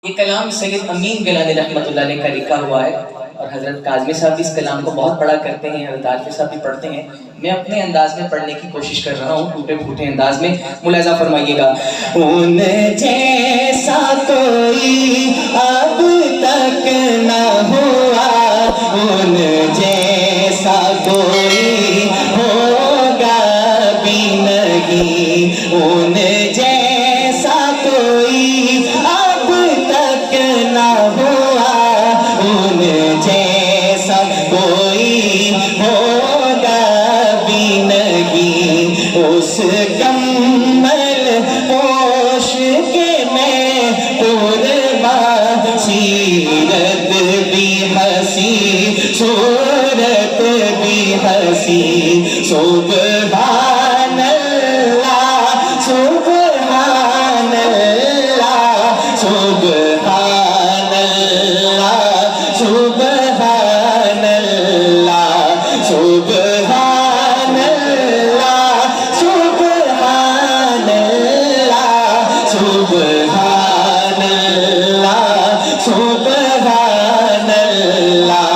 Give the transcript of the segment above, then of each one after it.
یہ کلام سید امین گیلانی رحمۃ اللہ علیہ کا لکھا ہوا ہے اور حضرت کاظمی صاحب بھی اس کلام کو بہت پڑھا کرتے ہیں، حضرت عارفی صاحب بھی پڑھتے ہیں۔ میں اپنے انداز میں پڑھنے کی کوشش کر رہا ہوں، ٹوٹے پھوٹے انداز میں، ملاحظہ فرمائیے گا۔ ان جیسا کوئی اب تک نہ ہوا، ان جیسا کوئی ہوگا بھی نہیں، ان جیسا کوئی اب تک نہ ہوا، ان جیسا کوئی ہوگا بھی نہیں۔ اس کمل پوش کے میں قربان، سیرت بھی ہنسی صورت بھی ہنسی، سبحان اللہ سبحان اللہ سبحان اللہ سبحان اللہ سبحان اللہ سبحان اللہ سبحان اللہ سبحان اللہ۔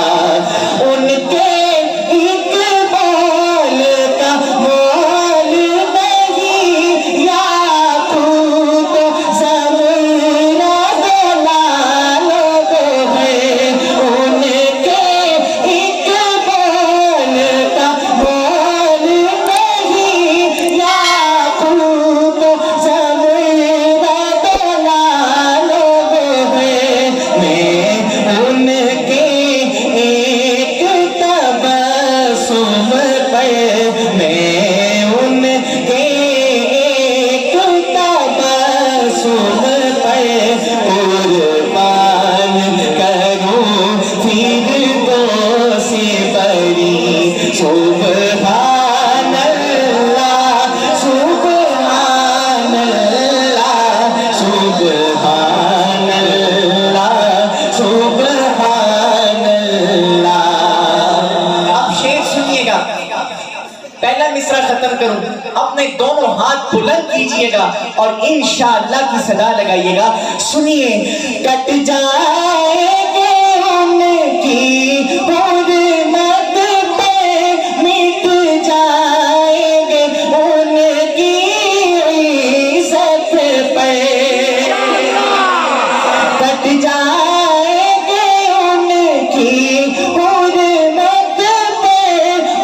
ان کے اقبال کا مول نہیں، یاقوت زمرہ دلال ہے، ان کے اقبال کا مول نہیں، یاقوت زمرہ دلال ہے۔ میں ان کے ایک تبسم پہ، میں ان کے ایک تبسم پہ قربان کروں فردوس بری، سبحان اللہ سبحان اللہ سبحان اللہ سبحان اللہ۔ آپ شعر سنیے گا، پہلا مصرع ختم کروں، اپنے دونوں ہاتھ بلند کیجئے گا اور انشاءاللہ کی صدا لگائیے گا۔ سنیے، کٹ جائے گے ان کی حرمت پہ، مٹ جائیں گے ان کی عزت پہ، کٹ جائیں گے ان کی حرمت پہ،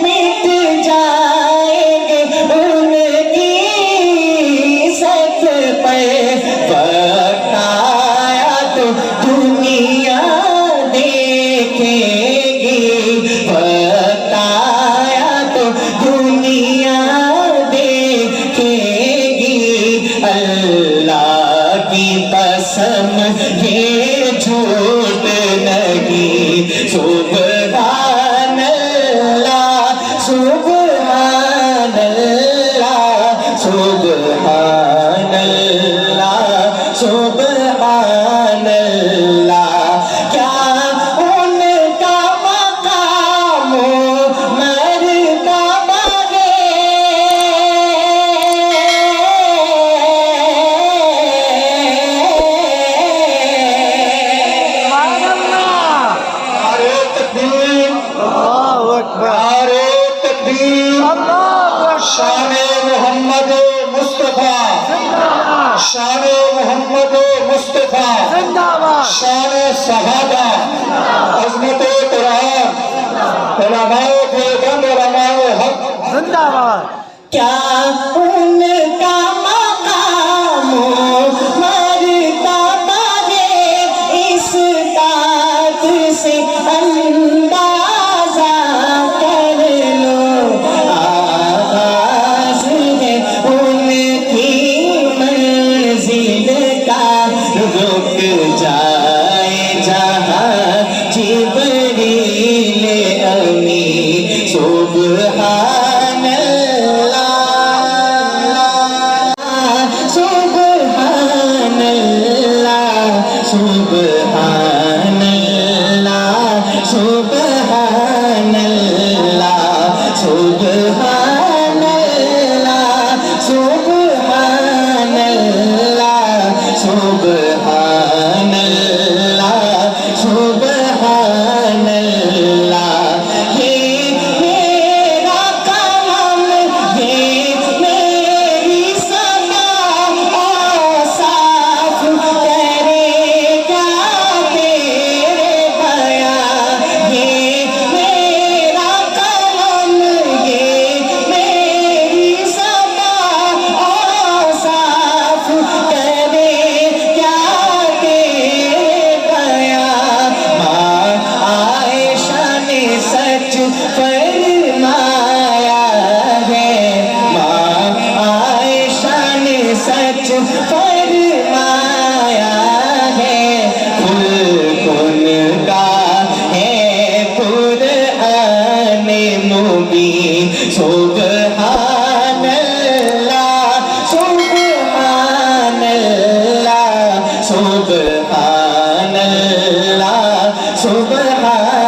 مٹ جائیں گے ان کی عزت پہ۔ وقت آیا تو دنیا دیکھے گی، وقت آیا تو دنیا دیکھے گی، اللہ کی قسم یہ جھوٹ نہیں، سبحان اللہ سبحان اللہ سبحان اللہ سبحان اللہ۔ کیا ان کا مقام و مرتبہ ہے، نعرے تکبیر، نعرے تکبیر، شان محمد مصطفیٰ، شان محمد مصطفیٰ، شان صحابہ، عظمت قرآن، علماء دیوبند، علماء حق۔ کیا ان کا مقام و مرتبہ ہے، اس بات سے اندازہ کر لو، آغاز ہے ان کی منزل کا، رک جائے جہاں جبریل امی، سبحان اللہ فرمایا ہے کھل کن کا ہے قرآن مبین سبحان اللہ سبحان اللہ سبحان اللہ سبحان